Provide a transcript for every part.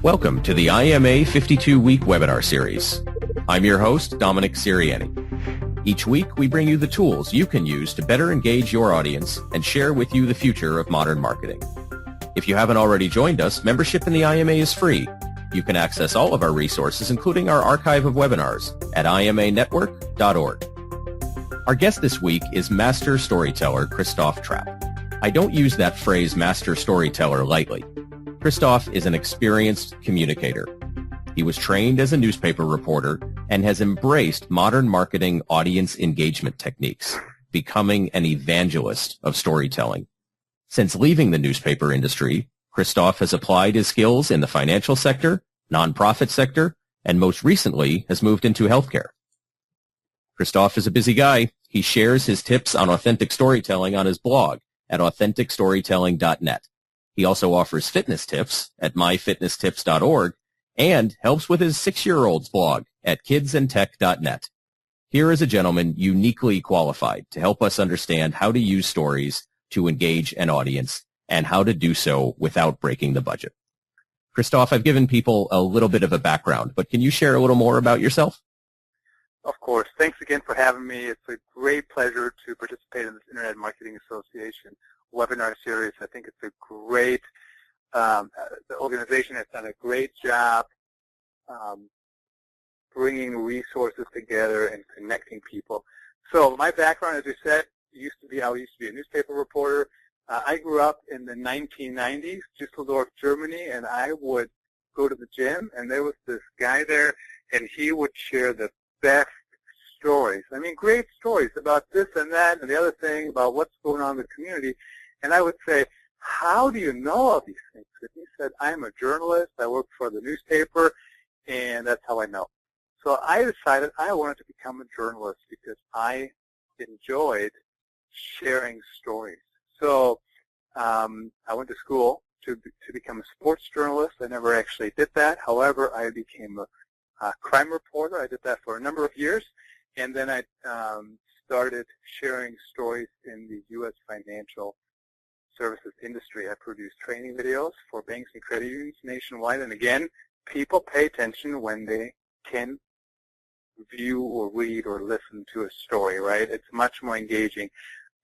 Welcome to the IMA 52-week webinar series. I'm your host, Dominic Sirianni. Each week, we bring you the tools you can use to better engage your audience and share with you the future of modern marketing. If you haven't already joined us, membership in the IMA is free. You can access all of our resources, including our archive of webinars, at imanetwork.org. Our guest this week is Master Storyteller Christoph Trappe. I don't use that phrase Master Storyteller lightly. Christoph is an experienced communicator. He was trained as a newspaper reporter and has embraced modern marketing audience engagement techniques, becoming an evangelist of storytelling. Since leaving the newspaper industry, Christoph has applied his skills in the financial sector, nonprofit sector, and most recently has moved into healthcare. Christoph is a busy guy. He shares his tips on authentic storytelling on his blog at authenticstorytelling.net. He also offers fitness tips at myfitnesstips.org and helps with his 6-year-old's blog at kidsandtech.net. Here is a gentleman uniquely qualified to help us understand how to use stories to engage an audience and how to do so without breaking the budget. Christoph, I've given people a little bit of a background, but can you share a little more about yourself? Of course. Thanks again for having me. It's a great pleasure to participate in this Internet Marketing Association webinar series. I think it's a great, the organization has done a great job bringing resources together and connecting people. So my background, as you said, I used to be a newspaper reporter. I grew up in the 1990s, Düsseldorf, Germany, and I would go to the gym, and there was this guy there, and he would share the best stories. I mean, great stories about this and that and the other thing, about what's going on in the community. And I would say, how do you know all these things? And he said, I'm a journalist. I work for the newspaper, and that's how I know. So I decided I wanted to become a journalist because I enjoyed sharing stories. So I went to school to become a sports journalist. I never actually did that. However, I became a crime reporter. I did that for a number of years. And then I started sharing stories in the U.S. financial services industry. I produced training videos for banks and credit unions nationwide. And again, people pay attention when they can view or read or listen to a story, right? It's much more engaging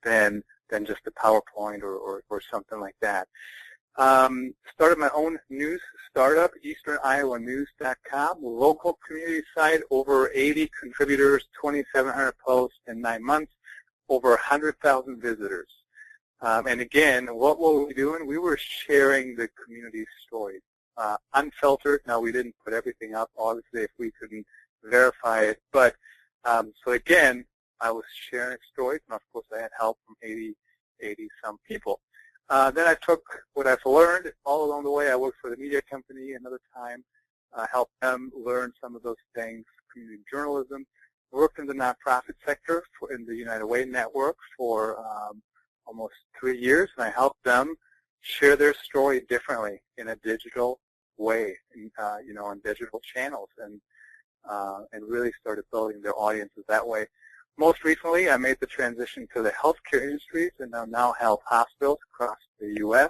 than just a PowerPoint or something like that. Started my own news startup, EasternIowaNews.com, local community site, over 80 contributors, 2,700 posts in 9 months, over 100,000 visitors. And again, what were we doing? We were sharing the community stories, unfiltered. Now, we didn't put everything up, obviously, if we couldn't verify it. But so again, I was sharing stories, and of course, I had help from 80-some people. Then I took what I've learned all along the way. I worked for the media company another time, helped them learn some of those things, community journalism. Worked in the nonprofit sector in the United Way network for almost 3 years, and I helped them share their story differently in a digital way, on digital channels, and really started building their audiences that way. Most recently, I made the transition to the healthcare industries and now help hospitals across the U.S.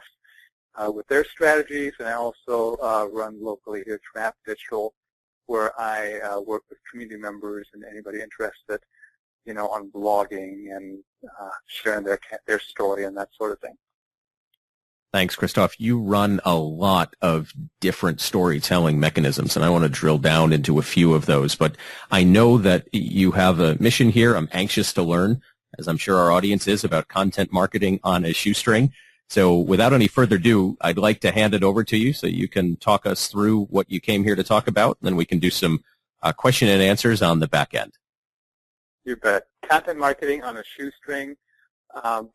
With their strategies, and I also run locally here Trappe Digital, where I work with community members and anybody interested, on blogging and sharing their story and that sort of thing. Thanks, Christoph. You run a lot of different storytelling mechanisms, and I want to drill down into a few of those. But I know that you have a mission here. I'm anxious to learn, as I'm sure our audience is, about content marketing on a shoestring. So without any further ado, I'd like to hand it over to you so you can talk us through what you came here to talk about, and then we can do some question and answers on the back end. You bet. Content marketing on a shoestring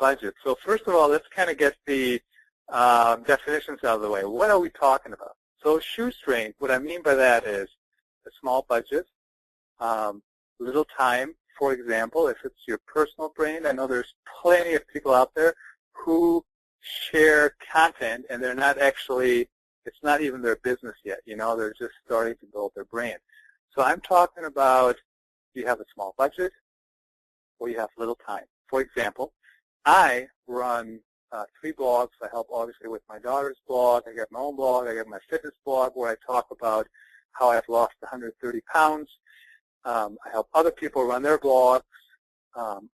budget. So first of all, let's kind of get the definitions out of the way. What are we talking about? So shoestring, what I mean by that is a small budget, little time. For example, if it's your personal brand, I know there's plenty of people out there who share content and they're not actually, it's not even their business yet, they're just starting to build their brand. So I'm talking about you have a small budget or you have little time. For example, I run 3 blogs. I help obviously with my daughter's blog. I got my own blog. I got my fitness blog where I talk about how I've lost 130 pounds. I help other people run their blogs. I'm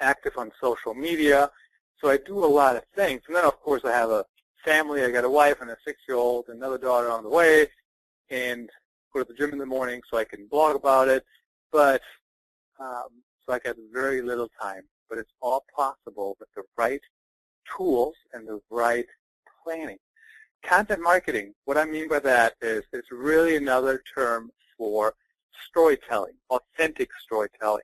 active on social media. So I do a lot of things. And then, of course, I have a family. I got a wife and a 6-year-old, another daughter on the way, and go to the gym in the morning so I can blog about it. But so I got very little time. But it's all possible with the right tools and the right planning. Content marketing, what I mean by that is it's really another term for storytelling, authentic storytelling,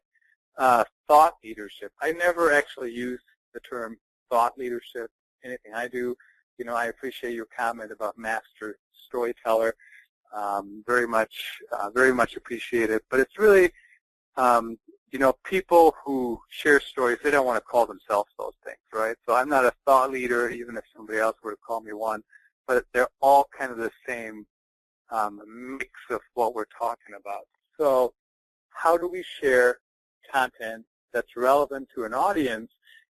thought leadership. I never actually use the term thought leadership, anything I do. You know, I appreciate your comment about master storyteller. Very much appreciate it. But it's really, you know, people who share stories, they don't want to call themselves those things, right? So I'm not a thought leader, even if somebody else were to call me one. But they're all kind of the same mix of what we're talking about. So how do we share content that's relevant to an audience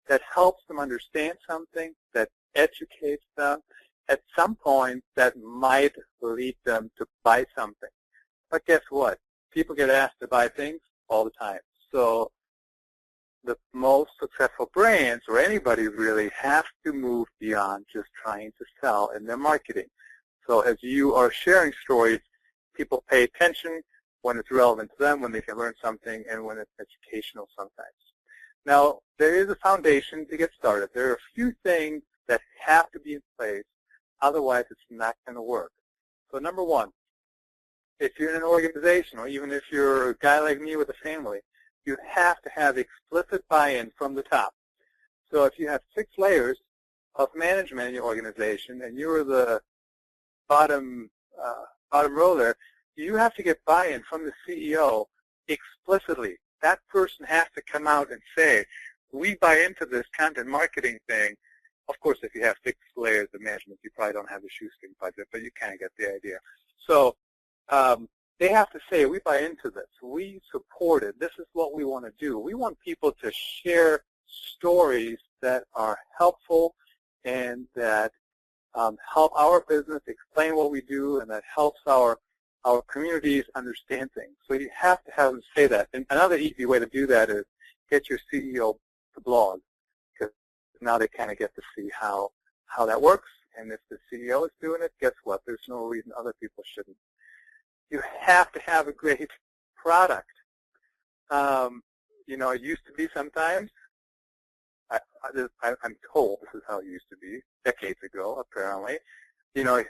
that helps them understand something, that educates them, at some point that might lead them to buy something? But guess what? People get asked to buy things all the time. So the most successful brands, or anybody really, have to move beyond just trying to sell in their marketing. So as you are sharing stories, people pay attention when it's relevant to them, when they can learn something, and when it's educational sometimes. Now, there is a foundation to get started. There are a few things that have to be in place, otherwise it's not going to work. So number one, if you're in an organization, or even if you're a guy like me with a family, you have to have explicit buy-in from the top. So if you have 6 layers of management in your organization, and you're the bottom row there, you have to get buy-in from the CEO explicitly. That person has to come out and say, we buy into this content marketing thing. Of course, if you have 6 layers of management, you probably don't have a shoestring budget, but you kind of get the idea. So they have to say, we buy into this. We support it. This is what we want to do. We want people to share stories that are helpful and that help our business explain what we do, and that helps our communities understand things. So you have to have them say that. And another easy way to do that is get your CEO to blog, because now they kind of get to see how that works. And if the CEO is doing it, guess what? There's no reason other people shouldn't. You have to have a great product. You know, it used to be sometimes, I'm told this is how it used to be, decades ago, apparently. You know,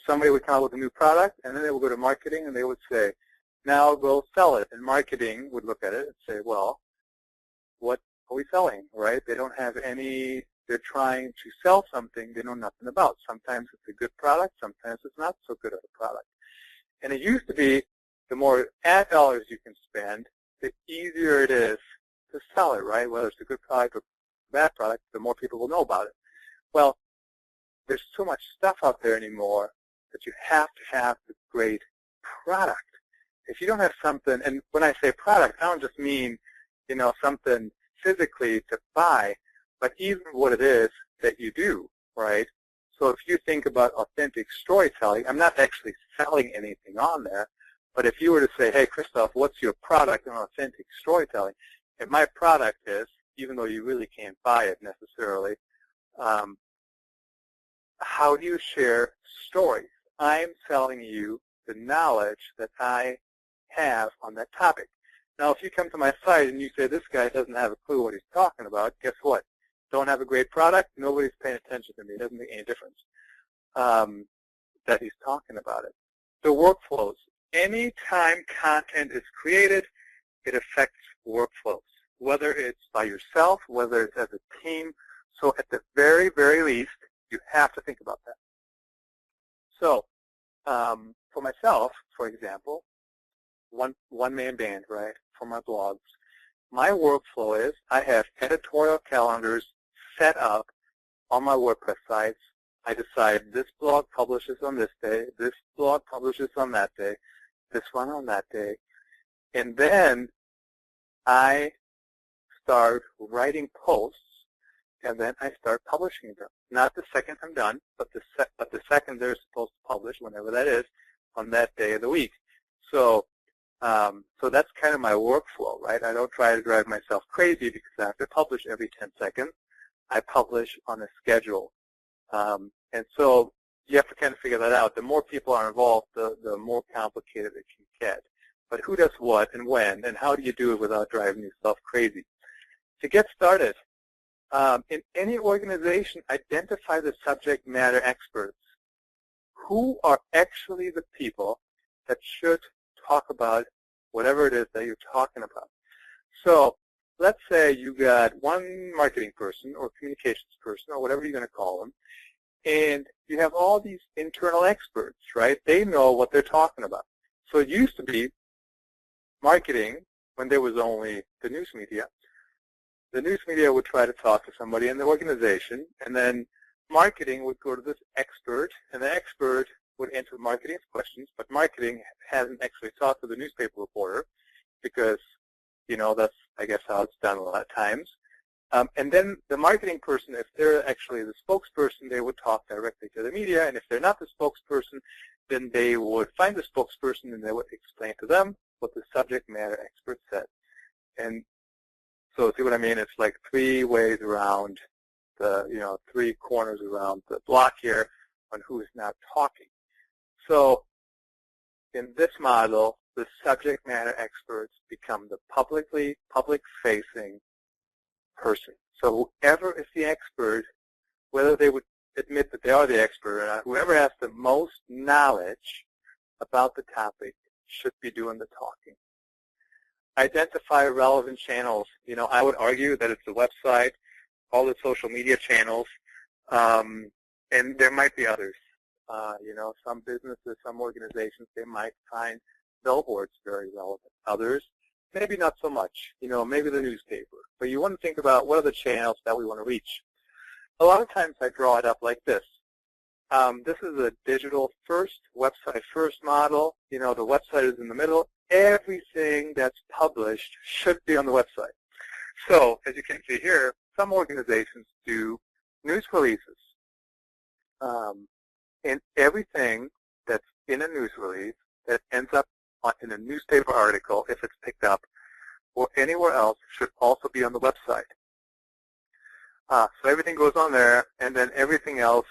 somebody would come up with a new product, and then they would go to marketing, and they would say, now go sell it. And marketing would look at it and say, well, what are we selling, right? They don't have any, they're trying to sell something they know nothing about. Sometimes it's a good product, sometimes it's not so good of a product. And it used to be the more ad dollars you can spend, the easier it is to sell it, right? Whether it's a good product or a bad product, the more people will know about it. Well, there's so much stuff out there anymore that you have to have a great product. If you don't have something, and when I say product, I don't just mean, you know, something physically to buy, but even what it is that you do, right? So if you think about authentic storytelling, I'm not actually selling anything on there, but if you were to say, hey, Christoph, what's your product in authentic storytelling? And my product is, even though you really can't buy it necessarily, how do you share stories? I'm selling you the knowledge that I have on that topic. Now, if you come to my site and you say, this guy doesn't have a clue what he's talking about, guess what? Don't have a great product, nobody's paying attention to me. It doesn't make any difference that he's talking about it. The workflows. Anytime content is created, it affects workflows, whether it's by yourself, whether it's as a team. So at the very, very least, you have to think about that. So for myself, for example, one-man band, right, for my blogs, my workflow is I have editorial calendars set up on my WordPress sites. I decide this blog publishes on this day, this blog publishes on that day, this one on that day, and then I start writing posts and then I start publishing them. Not the second I'm done, but the second they're supposed to publish, whenever that is, on that day of the week. So so that's kind of my workflow, right? I don't try to drive myself crazy because I have to publish every 10 seconds. I publish on a schedule. And so you have to kind of figure that out. The more people are involved, the more complicated it can get. But who does what and when, and how do you do it without driving yourself crazy? To get started, in any organization, identify the subject matter experts. Who are actually the people that should talk about whatever it is that you're talking about? So let's say you got one marketing person or communications person or whatever you're going to call them, and you have all these internal experts, right? They know what they're talking about. So it used to be marketing, when there was only the news media. The news media would try to talk to somebody in the organization, and then marketing would go to this expert, and the expert would answer marketing's questions, but marketing hasn't actually talked to the newspaper reporter because, you know, that's, I guess, how it's done a lot of times. And then the marketing person, if they're actually the spokesperson, they would talk directly to the media, and if they're not the spokesperson, then they would find the spokesperson and they would explain to them what the subject matter expert said. And so see what I mean? It's like three ways around the, you know, three corners around the block here on who is not talking. So in this model, the subject matter experts become the public-facing person. So whoever is the expert, whether they would admit that they are the expert or not, whoever has the most knowledge about the topic should be doing the talking. Identify relevant channels. You know, I would argue that it's the website, all the social media channels, and there might be others. You know, some businesses, some organizations, they might find billboards very relevant. Others, maybe not so much. You know, maybe the newspaper. But you want to think about what are the channels that we want to reach. A lot of times I draw it up like this. This is a digital first, website first model. You know, the website is in the middle. Everything that's published should be on the website. So, as you can see here, some organizations do news releases. And everything that's in a news release that ends up in a newspaper article, if it's picked up, or anywhere else, should also be on the website. So everything goes on there, and then everything else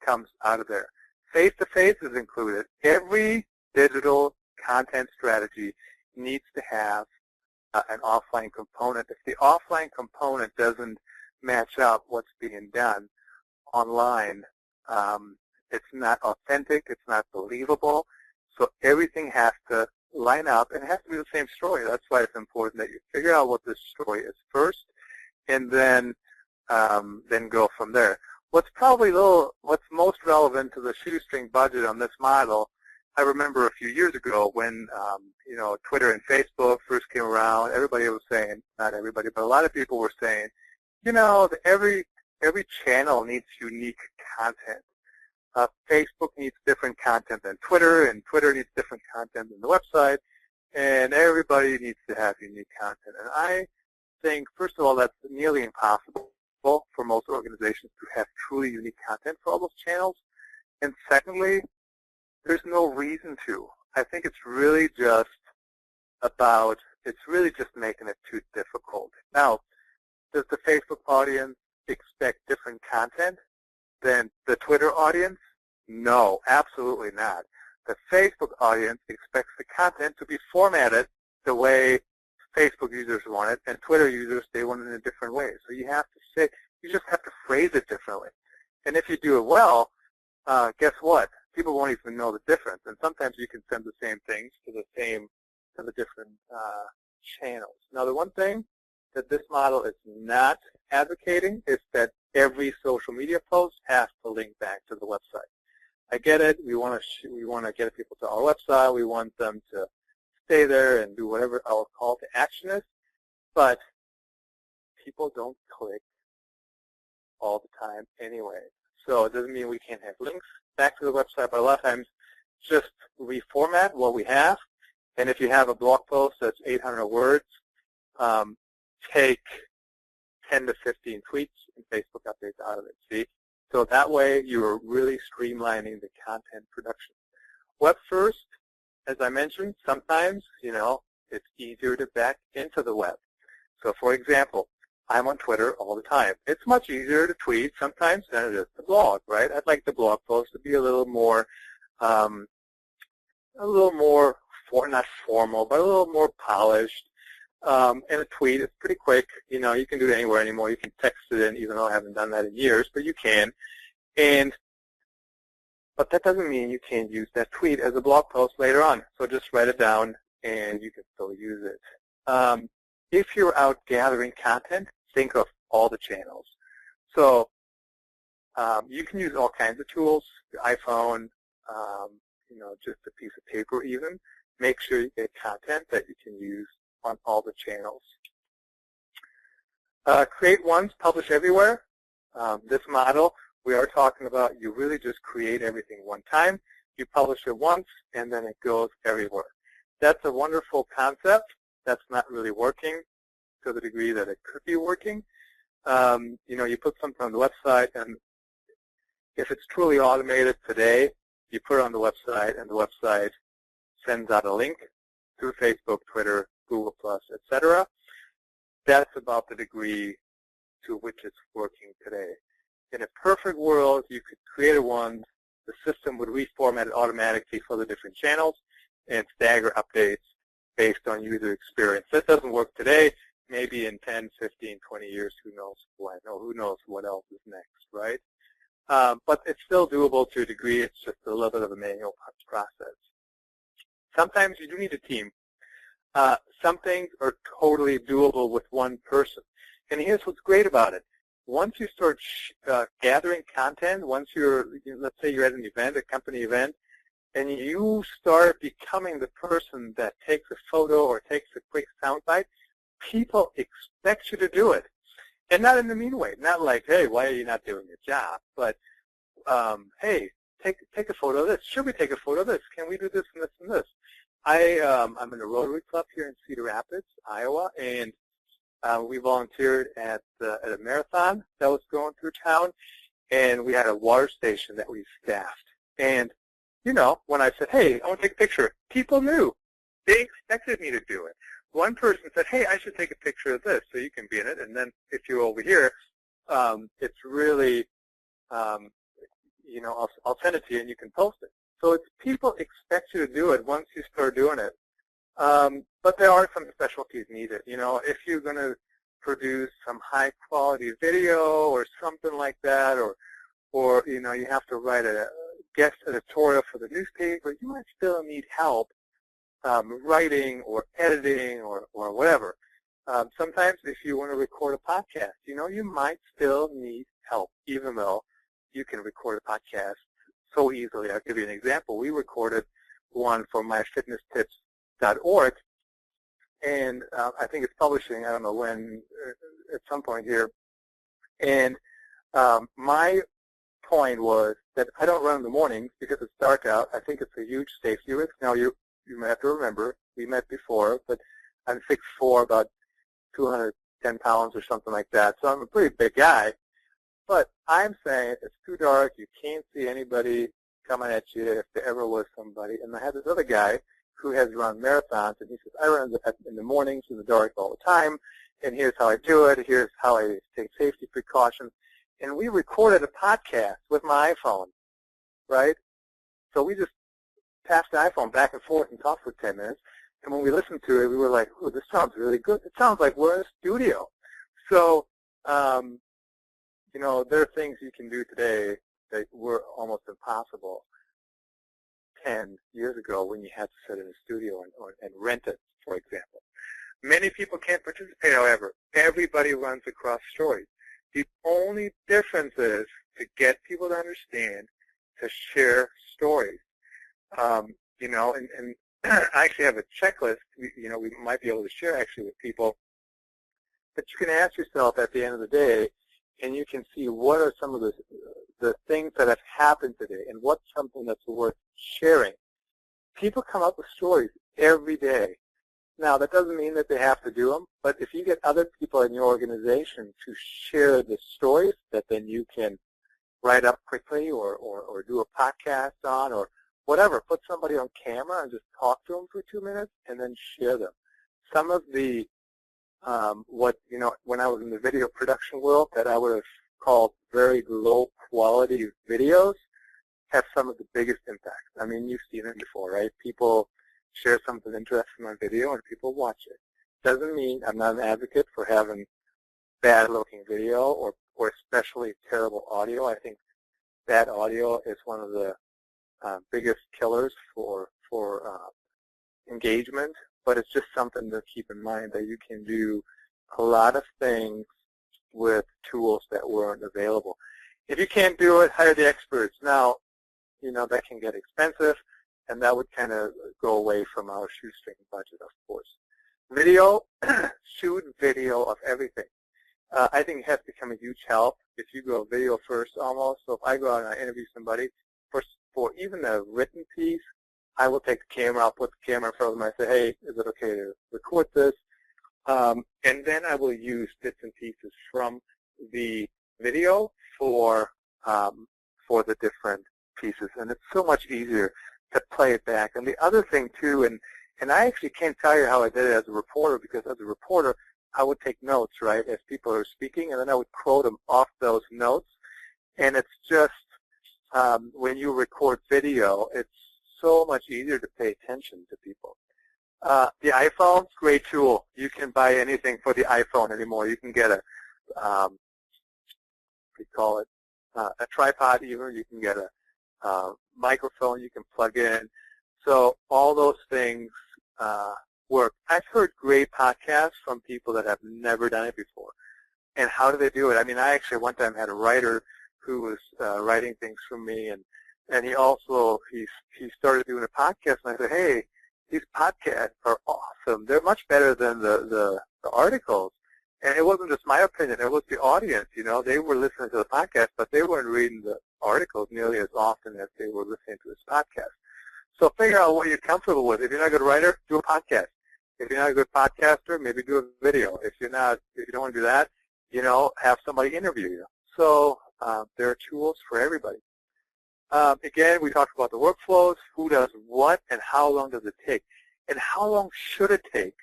comes out of there. Face-to-face is included. Every digital content strategy needs to have an offline component. If the offline component doesn't match up what's being done online, it's not authentic, it's not believable. So everything has to line up, and it has to be the same story. That's why it's important that you figure out what this story is first, and then go from there. What's most relevant to the shoestring budget on this model, I remember a few years ago when you know, Twitter and Facebook first came around, everybody was saying, not everybody, but a lot of people were saying, you know, every channel needs unique content. Facebook needs different content than Twitter, and Twitter needs different content than the website, and everybody needs to have unique content. And I think, first of all, that's nearly impossible for most organizations to have truly unique content for all those channels. And secondly, there's no reason to. I think it's really just making it too difficult. Now, does the Facebook audience expect different content than the Twitter audience? No, absolutely not. The Facebook audience expects the content to be formatted the way Facebook users want it, and Twitter users, they want it in a different way. So you just have to phrase it differently. And if you do it well, guess what? People won't even know the difference. And sometimes you can send the same things to the different channels. Now, the one thing that this model is not advocating is that every social media post has to link back to the website. I get it. We want to get people to our website. We want them to stay there and do whatever our call to action is. But people don't click all the time anyway. So it doesn't mean we can't have links back to the website, but a lot of times just reformat what we have. And if you have a blog post that's 800 words, take 10 to 15 tweets and Facebook updates out of it, see? So that way you're really streamlining the content production. Web first, as I mentioned, sometimes, it's easier to back into the web. So for example, I'm on Twitter all the time. It's much easier to tweet sometimes than it is to blog, right? I'd like the blog post to be a little more, not formal, but a little more polished. And a tweet is pretty quick. You can do it anywhere anymore. You can text it in, even though I haven't done that in years, but you can. But that doesn't mean you can't use that tweet as a blog post later on. So just write it down, and you can still use it. If you're out gathering content, think of all the channels. So you can use all kinds of tools, your iPhone, just a piece of paper even. Make sure you get content that you can use on all the channels. Create once, publish everywhere. This model, we are talking about you really just create everything one time. You publish it once, and then it goes everywhere. That's a wonderful concept. That's not really working to the degree that it could be working. You put something on the website, and if it's truly automated today, you put it on the website, and the website sends out a link through Facebook, Twitter, Google+, etc. That's about the degree to which it's working today. In a perfect world, you could create it once, the system would reformat it automatically for the different channels, and stagger updates based on user experience. That doesn't work today. Maybe in 10, 15, 20 years, who knows what? Who knows what else is next, right? But it's still doable to a degree. It's just a little bit of a manual process. Sometimes you do need a team. Some things are totally doable with one person. And here's what's great about it. Once you start gathering content, once let's say you're at an event, a company event, and you start becoming the person that takes a photo or takes a quick soundbite, people expect you to do it. And not in a mean way. Not like, hey, why are you not doing your job? But, hey, take a photo of this. Should we take a photo of this? Can we do this and this and this? I'm in a Rotary Club here in Cedar Rapids, Iowa, and we volunteered at a marathon that was going through town, and we had a water station that we staffed. And, when I said, hey, I want to take a picture, people knew. They expected me to do it. One person said, hey, I should take a picture of this so you can be in it. And then if you're over here, it's really, I'll send it to you and you can post it. So it's people expect you to do it once you start doing it. But there are some specialties needed. If you're going to produce some high-quality video or something like that, or you have to write a guest editorial for the newspaper, you might still need help writing or editing or whatever. Sometimes if you want to record a podcast, you might still need help, even though you can record a podcast so easily. I'll give you an example. We recorded one for myfitnesstips.org, and I think it's publishing, I don't know when, at some point here. And my point was that I don't run in the mornings because it's dark out. I think it's a huge safety risk. Now, you may have to remember, we met before, but I'm 6'4", about 210 pounds or something like that, so I'm a pretty big guy. But I'm saying it's too dark, you can't see anybody coming at you if there ever was somebody. And I had this other guy who has run marathons, and he says, I run in the mornings in the dark all the time, and here's how I do it, here's how I take safety precautions. And we recorded a podcast with my iPhone, right? So we just passed the iPhone back and forth and talked for 10 minutes. And when we listened to it, we were like, ooh, this sounds really good. It sounds like we're in a studio. So, there are things you can do today that were almost impossible 10 years ago when you had to sit in a studio and rent it, for example. Many people can't participate, however. Everybody runs across stories. The only difference is to get people to understand, to share stories. And I actually have a checklist, we might be able to share actually with people, but you can ask yourself at the end of the day, and you can see what are some of the things that have happened today and what's something that's worth sharing. People come up with stories every day. Now, that doesn't mean that they have to do them, but if you get other people in your organization to share the stories that then you can write up quickly or do a podcast on or whatever, put somebody on camera and just talk to them for 2 minutes and then share them. Some of the, when I was in the video production world that I would have called very low quality videos have some of the biggest impacts. I mean, you've seen it before, right? People share something interesting on video and people watch it. Doesn't mean I'm not an advocate for having bad looking video or especially terrible audio. I think bad audio is one of the biggest killers for engagement, but it's just something to keep in mind that you can do a lot of things with tools that weren't available. If you can't do it, hire the experts. Now, that can get expensive, and that would kind of go away from our shoestring budget, of course. Video, shoot video of everything. I think it has become a huge help if you go video first almost. So if I go out and I interview somebody, for even a written piece, I will take the camera, I'll put the camera in front of them, I say, hey, is it okay to record this? And then I will use bits and pieces from the video for the different pieces. And it's so much easier to play it back. And the other thing, too, and I actually can't tell you how I did it as a reporter, because as a reporter, I would take notes, right, as people are speaking, and then I would quote them off those notes. And it's just, when you record video, it's so much easier to pay attention to people. The iPhone, great tool. You can buy anything for the iPhone anymore. You can get a, we call it a tripod even. You can get a microphone you can plug in. So all those things work. I've heard great podcasts from people that have never done it before. And how do they do it? I mean, I actually one time had a writer who was writing things for me, and he also, he started doing a podcast, and I said, hey, these podcasts are awesome. They're much better than the articles. And it wasn't just my opinion. It was the audience, They were listening to the podcast, but they weren't reading the articles nearly as often as they were listening to this podcast. So figure out what you're comfortable with. If you're not a good writer, do a podcast. If you're not a good podcaster, maybe do a video. If you don't want to do that, have somebody interview you. So there are tools for everybody. Again, we talked about the workflows, who does what, and how long does it take, and how long should it take.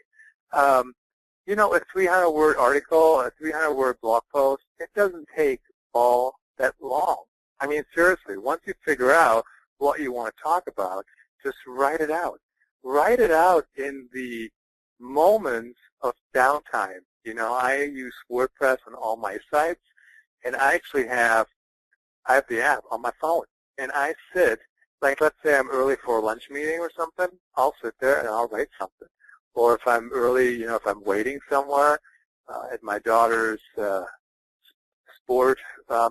A 300-word article, a 300-word blog post, it doesn't take all that long. I mean, seriously, once you figure out what you want to talk about, just write it out. Write it out in the moments of downtime. I use WordPress on all my sites, and I actually have the app on my phone. And I sit, like let's say I'm early for a lunch meeting or something, I'll sit there and I'll write something. Or if I'm early, if I'm waiting somewhere at my daughter's sport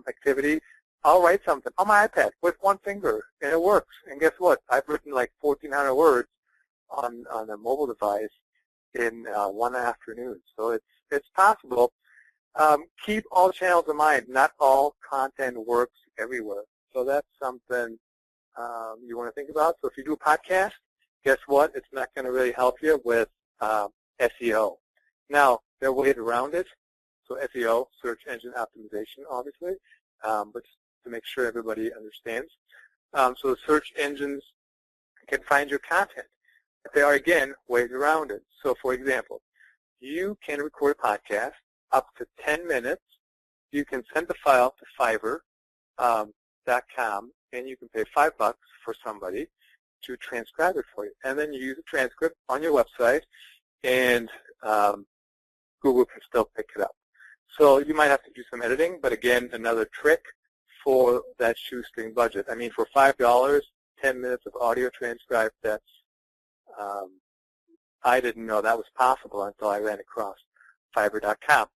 activity, I'll write something on my iPad with one finger, and it works. And guess what? I've written like 1,400 words on a mobile device in one afternoon. So it's possible. Keep all channels in mind. Not all content works everywhere. So that's something you want to think about. So if you do a podcast, guess what? It's not going to really help you with SEO. Now, there are ways around it. So SEO, search engine optimization, obviously, but just to make sure everybody understands. So the search engines can find your content. But there are, again, ways around it. So, for example, you can record a podcast up to 10 minutes. You can send the file to Fiverr.com, and you can pay $5 for somebody to transcribe it for you. And then you use a transcript on your website, and Google can still pick it up. So you might have to do some editing, but again, another trick for that shoestring budget. I mean, for $5, 10 minutes of audio transcribed, that's, I didn't know that was possible until I ran across Fiverr.com.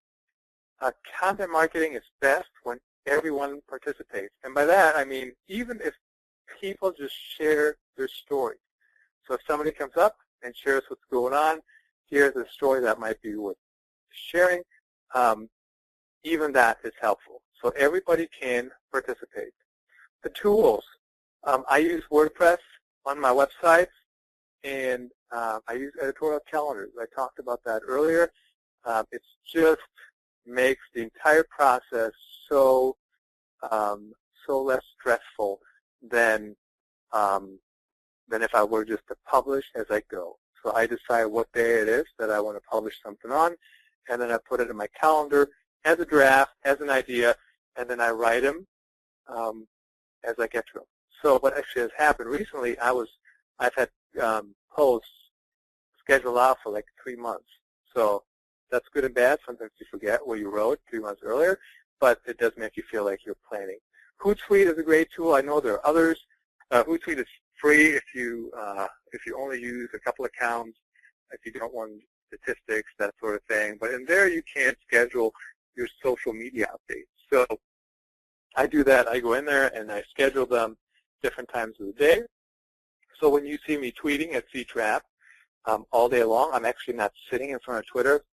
Content marketing is best when everyone participates. And by that, I mean, even if people just share their story. So if somebody comes up and shares what's going on, here's a story that might be worth sharing, even that is helpful. So everybody can participate. The tools. I use WordPress on my website. and I use editorial calendars. I talked about that earlier. It just makes the entire process so less stressful than if I were just to publish as I go. So I decide what day it is that I want to publish something on, and then I put it in my calendar as a draft, as an idea, and then I write them as I get to them. So what actually has happened recently, I've had posts scheduled out for like 3 months. So that's good and bad. Sometimes you forget what you wrote 3 months earlier, but it does make you feel like you're planning. Hootsuite is a great tool. I know there are others. Hootsuite is free if you only use a couple accounts, if you don't want statistics, that sort of thing. But in there you can schedule your social media updates. So I do that. I go in there and I schedule them different times of the day. So when you see me tweeting at Trappe all day long, I'm actually not sitting in front of Twitter.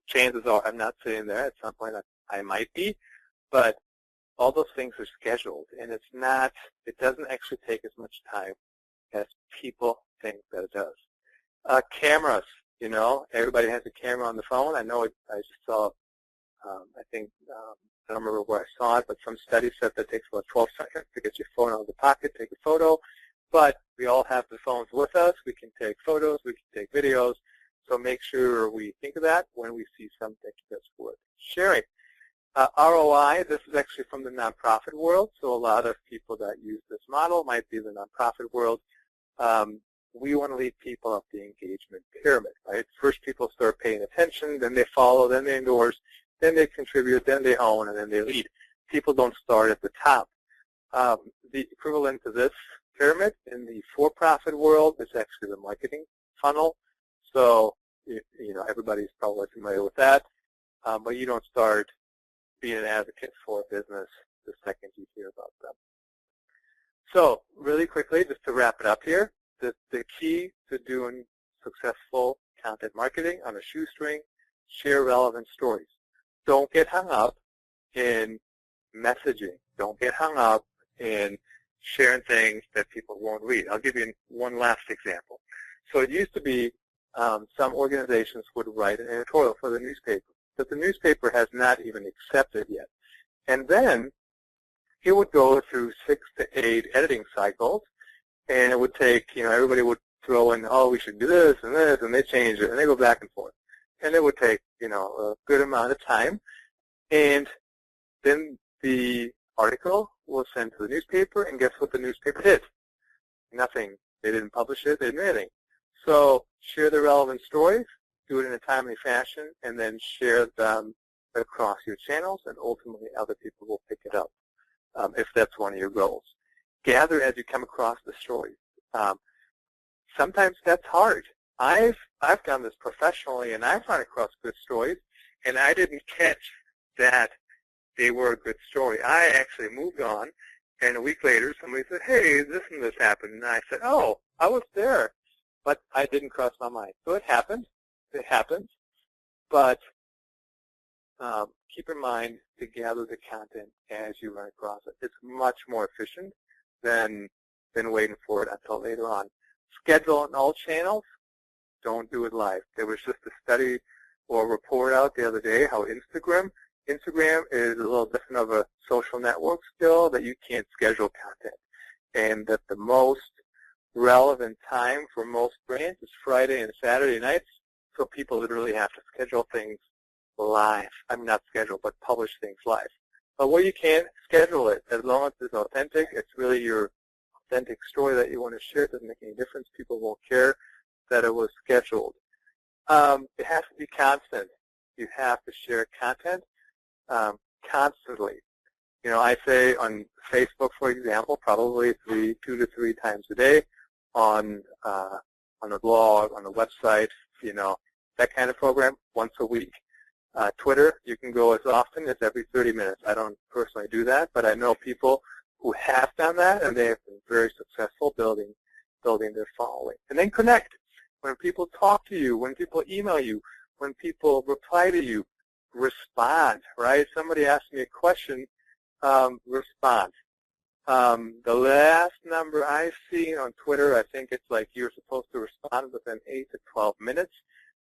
Chances are I'm not sitting there. At some point I might be, but all those things are scheduled, and it doesn't actually take as much time as people think that it does. Cameras, everybody has a camera on the phone. I know I just saw, I don't remember where I saw it, but some study said that it takes about 12 seconds to get your phone out of the pocket, take a photo. But we all have the phones with us. We can take photos. We can take videos. So make sure we think of that when we see something that's worth sharing. ROI, this is actually from the nonprofit world. So a lot of people that use this model might be the nonprofit world. We want to lead people up the engagement pyramid, right? First people start paying attention, then they follow, then they endorse, then they contribute, then they own, and then they lead. People don't start at the top. The equivalent to this pyramid in the for-profit world is actually the marketing funnel. So, everybody's probably familiar with that, but you don't start being an advocate for a business the second you hear about them. So, really quickly, just to wrap it up here, the key to doing successful content marketing on a shoestring, share relevant stories. Don't get hung up in messaging. Don't get hung up in sharing things that people won't read. I'll give you one last example. So it used to be some organizations would write an editorial for the newspaper, but the newspaper has not even accepted yet. And then it would go through 6 to 8 editing cycles, and it would take, everybody would throw in, oh, we should do this, and they change it, and they go back and forth. And it would take, a good amount of time. And then the article was sent to the newspaper, and guess what the newspaper did? Nothing. They didn't publish it. They didn't do anything. So share the relevant stories, do it in a timely fashion, and then share them across your channels, and ultimately other people will pick it up if that's one of your goals. Gather as you come across the stories. Sometimes that's hard. I've done this professionally, and I've run across good stories, and I didn't catch that they were a good story. I actually moved on, and a week later somebody said, hey, this and this happened. And I said, oh, I was there, but I didn't cross my mind. So it happened. It happens. But keep in mind to gather the content as you run across it. It's much more efficient than waiting for it until later on. Schedule on all channels. Don't do it live. There was just a study or a report out the other day how Instagram is a little different of a social network still, that you can't schedule content, and that the most relevant time for most brands is Friday and Saturday nights, so people literally have to schedule things live. I mean, not schedule, but publish things live. But where you can, schedule it. As long as it's authentic, it's really your authentic story that you want to share. It doesn't make any difference. People won't care that it was scheduled. It has to be constant. You have to share content constantly. I say on Facebook, for example, probably 2 to 3 times a day, on a blog, on a website, that kind of program, once a week. Twitter, you can go as often as every 30 minutes. I don't personally do that, but I know people who have done that, and they have been very successful building their following. And then connect. When people talk to you, when people email you, when people reply to you, respond, right? Somebody asked me a question, respond. The last number I've seen on Twitter, I think it's like you're supposed to respond within 8 to 12 minutes,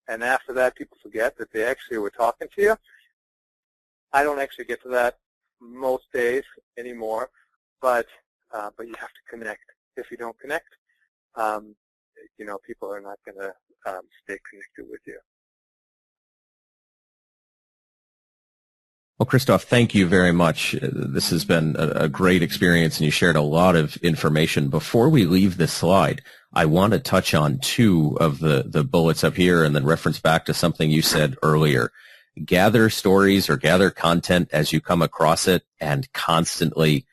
and after that people forget that they actually were talking to you. I don't actually get to that most days anymore, but you have to connect. If you don't connect, people are not going to stay connected with you. Well, Christoph, thank you very much. This has been a great experience, and you shared a lot of information. Before we leave this slide, I want to touch on two of the bullets up here and then reference back to something you said earlier. Gather stories or gather content as you come across it and constantly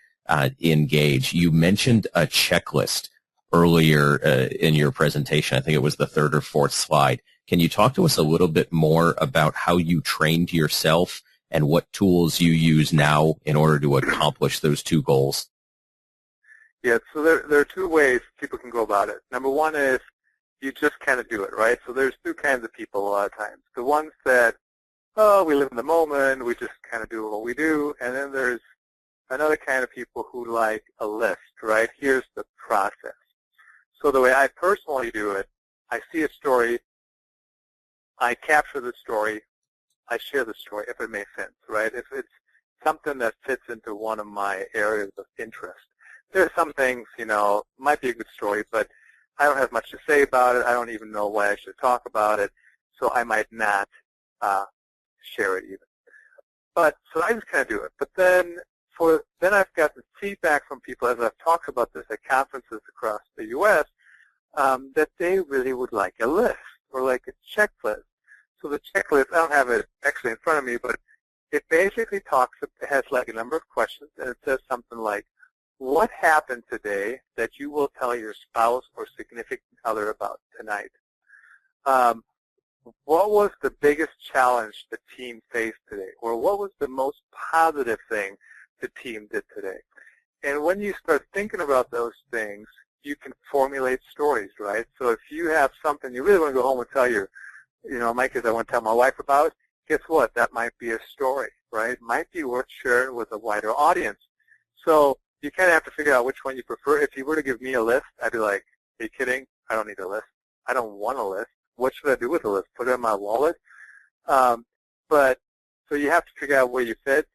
engage. You mentioned a checklist earlier in your presentation. I think it was the third or fourth slide. Can you talk to us a little bit more about how you trained yourself and what tools you use now in order to accomplish those two goals? Yeah, so there are two ways people can go about it. Number one is you just kind of do it, right? So there's two kinds of people a lot of times. The ones that, we live in the moment, we just kind of do what we do, and then there's another kind of people who like a list, right? Here's the process. So the way I personally do it, I see a story, I capture the story, I share the story, if it makes sense, right? If it's something that fits into one of my areas of interest. There are some things, might be a good story, but I don't have much to say about it. I don't even know why I should talk about it, so I might not share it even. But so I just kind of do it. But then I've gotten feedback from people as I've talked about this at conferences across the U.S. That they really would like a list or like a checklist. So the checklist, I don't have it actually in front of me, but it basically it has like a number of questions, and it says something like, what happened today that you will tell your spouse or significant other about tonight? What was the biggest challenge the team faced today? Or what was the most positive thing the team did today? And when you start thinking about those things, you can formulate stories, right? So if you have something you really want to go home and tell my kids I want to tell my wife about, guess what? That might be a story, right? It might be worth sharing with a wider audience. So you kind of have to figure out which one you prefer. If you were to give me a list, I'd be like, are you kidding? I don't need a list. I don't want a list. What should I do with a list? Put it in my wallet? But so you have to figure out where you fit.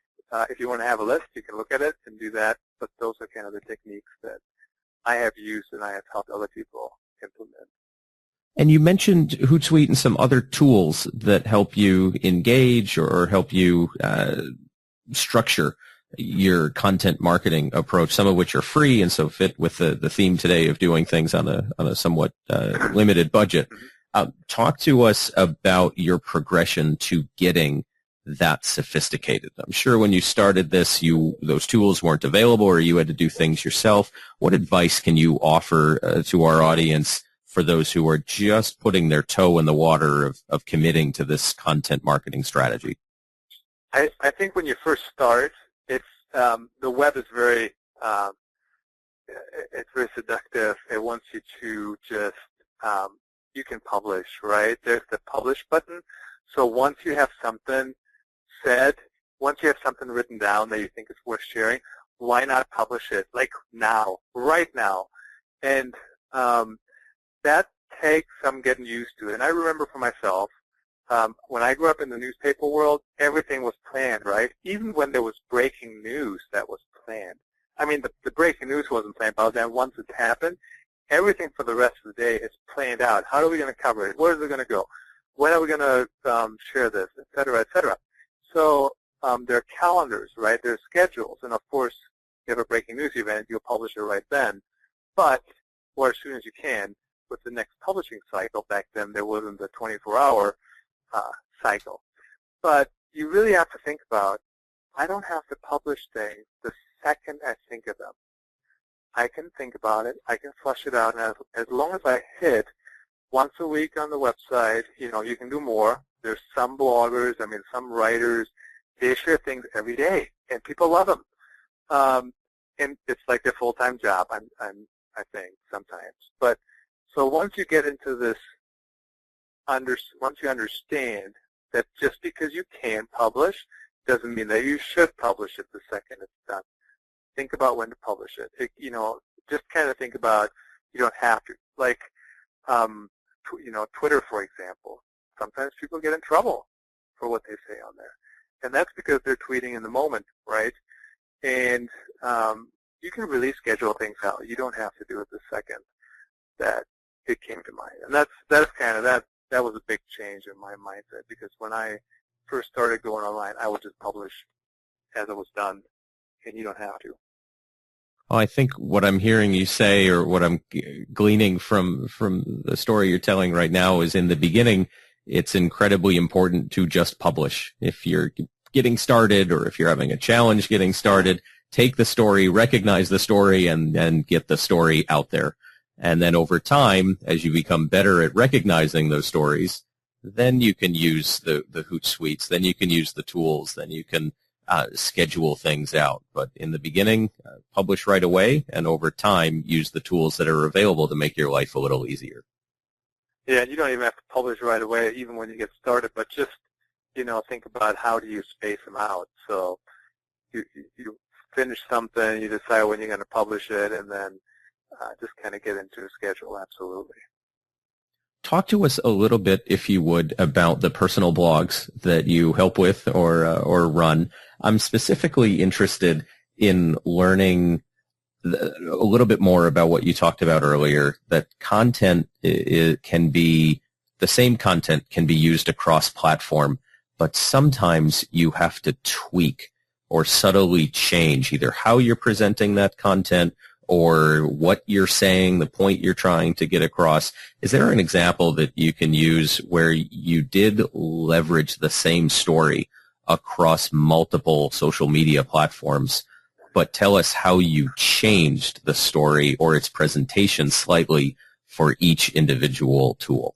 If you want to have a list, you can look at it and do that. But those are kind of the techniques that I have used and I have helped other people implement. And you mentioned Hootsuite and some other tools that help you engage or help you structure your content marketing approach, some of which are free and so fit with the theme today of doing things on a somewhat limited budget. Talk to us about your progression to getting that sophisticated. I'm sure when you started this, those tools weren't available or you had to do things yourself. What advice can you offer to our audience for those who are just putting their toe in the water of committing to this content marketing strategy? I think when you first start, it's the web is very seductive. It wants you to just you can publish, right? There's the publish button. So once you have something said, once you have something written down that you think is worth sharing, why not publish it like now, right now? And that takes some getting used to. And I remember for myself, when I grew up in the newspaper world, everything was planned, right? Even when there was breaking news, that was planned. I mean, the breaking news wasn't planned, but then once it happened, everything for the rest of the day is planned out. How are we going to cover it? Where is it going to go? When are we going to share this, et cetera, et cetera? So there are calendars, right? There are schedules. And, of course, if you have a breaking news event, you'll publish it right then. But, or as soon as you can, with the next publishing cycle, back then there wasn't the 24-hour cycle. But you really have to think about, I don't have to publish things the second I think of them. I can think about it, I can flush it out, and as long as I hit once a week on the website, you can do more. There's some bloggers, some writers, they share things every day, and people love them. And it's like their full-time job, I think, sometimes. But so once you get into this, once you understand that just because you can publish doesn't mean that you should publish it the second it's done. think about when to publish it. Just kind of think about, you don't have to. Like, Twitter, for example. Sometimes people get in trouble for what they say on there. And that's because they're tweeting in the moment, right? And you can really schedule things out. You don't have to do it the second that it came to mind. And that's kind of that was a big change in my mindset, because when I first started going online, I would just publish as it was done, and you don't have to. Well, I think what I'm hearing you say, or what I'm gleaning from the story you're telling right now, is in the beginning, it's incredibly important to just publish. If you're getting started, or if you're having a challenge getting started, take the story, recognize the story, and then get the story out there. And then over time, as you become better at recognizing those stories, then you can use the Hootsuites, then you can use the tools, then you can schedule things out. But in the beginning, publish right away, and over time, use the tools that are available to make your life a little easier. Yeah, and you don't even have to publish right away, even when you get started, but just, think about how do you space them out. So you finish something, you decide when you're going to publish it, and then just kind of get into a schedule. Absolutely. Talk to us a little bit, if you would, about the personal blogs that you help with or run. I'm specifically interested in learning a little bit more about what you talked about earlier, that content can be, the same content can be used across platform, but sometimes you have to tweak or subtly change either how you're presenting that content or what you're saying, the point you're trying to get across. Is there an example that you can use where you did leverage the same story across multiple social media platforms, but tell us how you changed the story or its presentation slightly for each individual tool?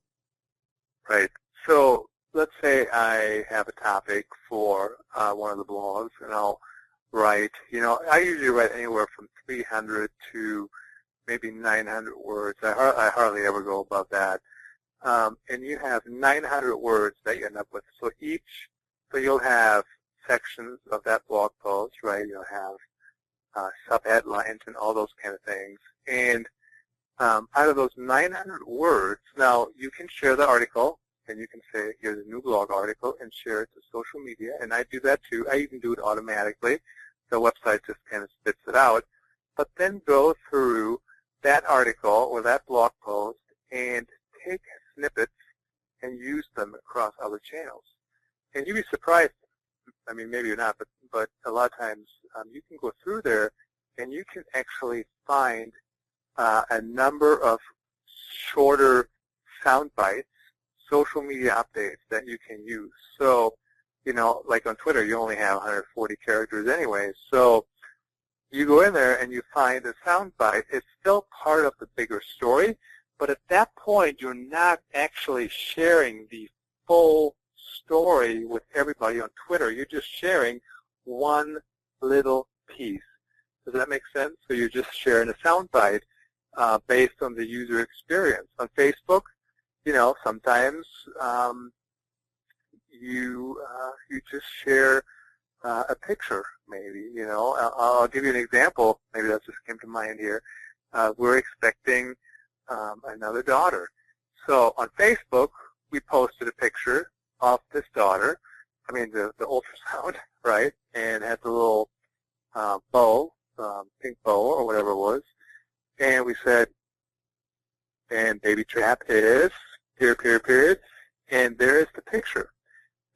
Right. So let's say I have a topic for one of the blogs, and I'll write, I usually write anywhere from 300 to maybe 900 words. I hardly ever go above that. And you have 900 words that you end up with. So you'll have sections of that blog post, right? You'll have sub-headlines and all those kind of things. And out of those 900 words, now you can share the article, and you can say, here's a new blog article, and share it to social media. And I do that too. I even do it automatically. The website just kind of spits it out. But then go through that article or that blog post and take snippets and use them across other channels. And you'd be surprised. I mean, maybe you're not, but a lot of times you can go through there and you can actually find a number of shorter sound bites, social media updates that you can use. So, like on Twitter, you only have 140 characters anyway. So you go in there and you find a sound bite. It's still part of the bigger story, but at that point, you're not actually sharing the full story with everybody on Twitter. You're just sharing one little piece. Does that make sense? So you're just sharing a sound bite based on the user experience. On Facebook, sometimes you just share a picture, maybe. I'll give you an example. Maybe that just came to mind here. We're expecting another daughter. So on Facebook, we posted a picture of this daughter. I mean, the ultrasound, right? And had the little bow, pink bow or whatever it was. And we said, and baby Trappe is, period, and there is the picture.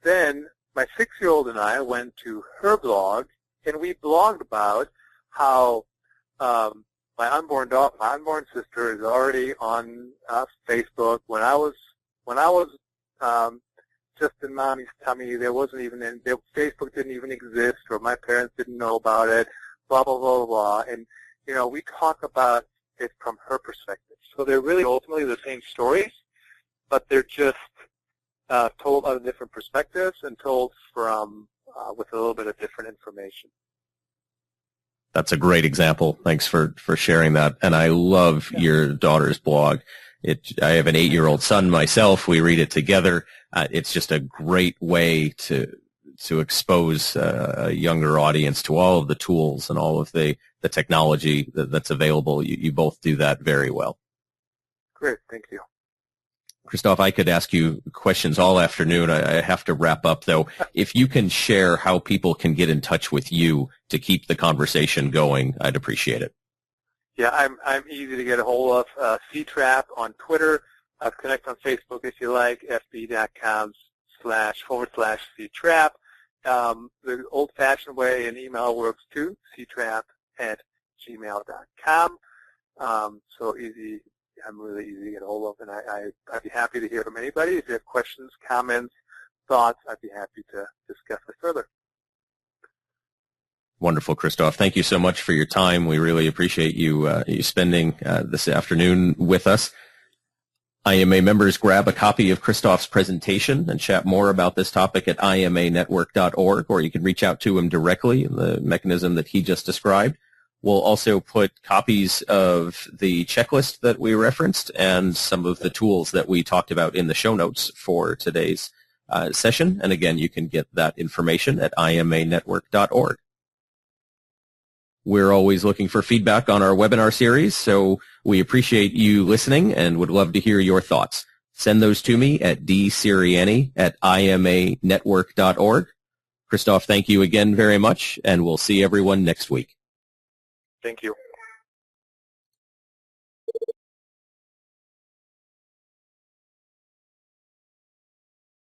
Then my 6-year-old and I went to her blog, and we blogged about how my unborn sister is already on Facebook. When I was just in mommy's tummy, there wasn't even Facebook didn't even exist, or my parents didn't know about it. Blah blah blah blah. And we talk about it from her perspective. So they're really ultimately the same stories, but they're just told out of different perspectives and told from with a little bit of different information. That's a great example. Thanks for sharing that. And I love your daughter's blog. I have an 8-year-old son myself. We read it together. It's just a great way to to expose a younger audience to all of the tools and all of the technology that's available. You both do that very well. Great, thank you. Christoph, I could ask you questions all afternoon. I have to wrap up, though. If you can share how people can get in touch with you to keep the conversation going, I'd appreciate it. Yeah, I'm easy to get a hold of. Trappe on Twitter. Connect on Facebook if you like, fb.com//ctrappe. The old-fashioned way, an email works too, ctrappe@gmail.com. So easy. I'm really easy to get a hold of, and I'd be happy to hear from anybody. If you have questions, comments, thoughts, I'd be happy to discuss it further. Wonderful, Christoph. Thank you so much for your time. We really appreciate you spending this afternoon with us. IMA members grab a copy of Christoph's presentation and chat more about this topic at imanetwork.org, or you can reach out to him directly in the mechanism that he just described. We'll also put copies of the checklist that we referenced and some of the tools that we talked about in the show notes for today's session. And again, you can get that information at imanetwork.org. We're always looking for feedback on our webinar series, so we appreciate you listening and would love to hear your thoughts. Send those to me at dsirianni@imanetwork.org. Christoph, thank you again very much, and we'll see everyone next week. Thank you.